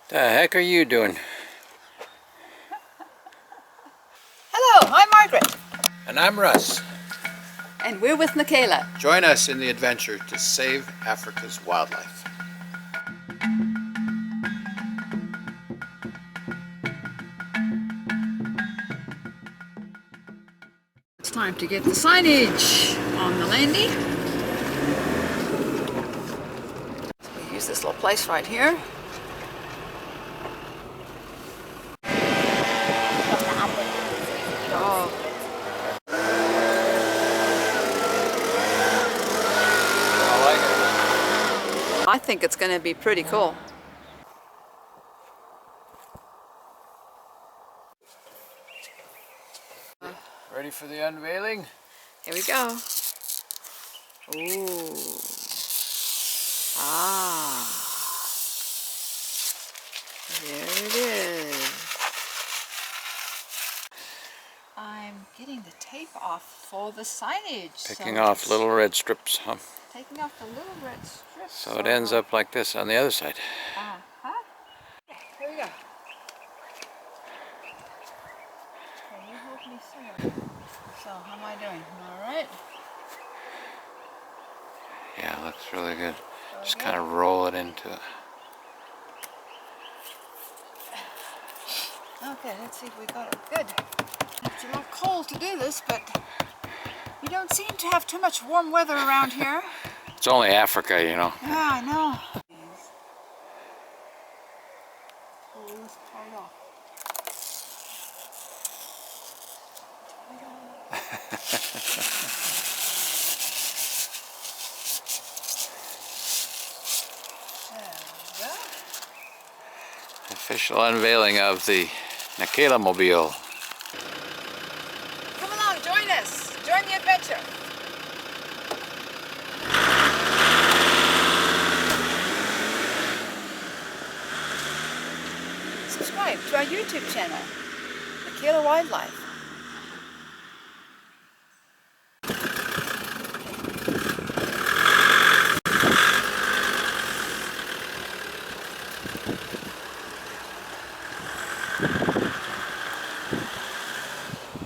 The heck are you doing? Hello, I'm Margaret. And I'm Russ. And we're with Nikela. Join us in the adventure to save Africa's wildlife. It's time to get the signage on the Landy. So we use this little place right here. Oh. I think it's going to be pretty cool. Ready for the unveiling? Here we go. Ooh. Ah. There it is. I'm getting the tape off for the signage. Picking off little red strips, huh? Taking off the little red strips. So it ends up like this on the other side. Uh-huh. Here we go. Can you help me sir? So, how am I doing? All right? Yeah, looks really good. Just kind of roll it into it. Okay, let's see if we got it good. It's a little cold to do this, but we don't seem to have too much warm weather around here. It's only Africa, you know. Yeah, I know. Pull this part off. Official unveiling of the Nikela mobile. Come along, join us. Join the adventure. Subscribe to our YouTube channel, Nikela Wildlife.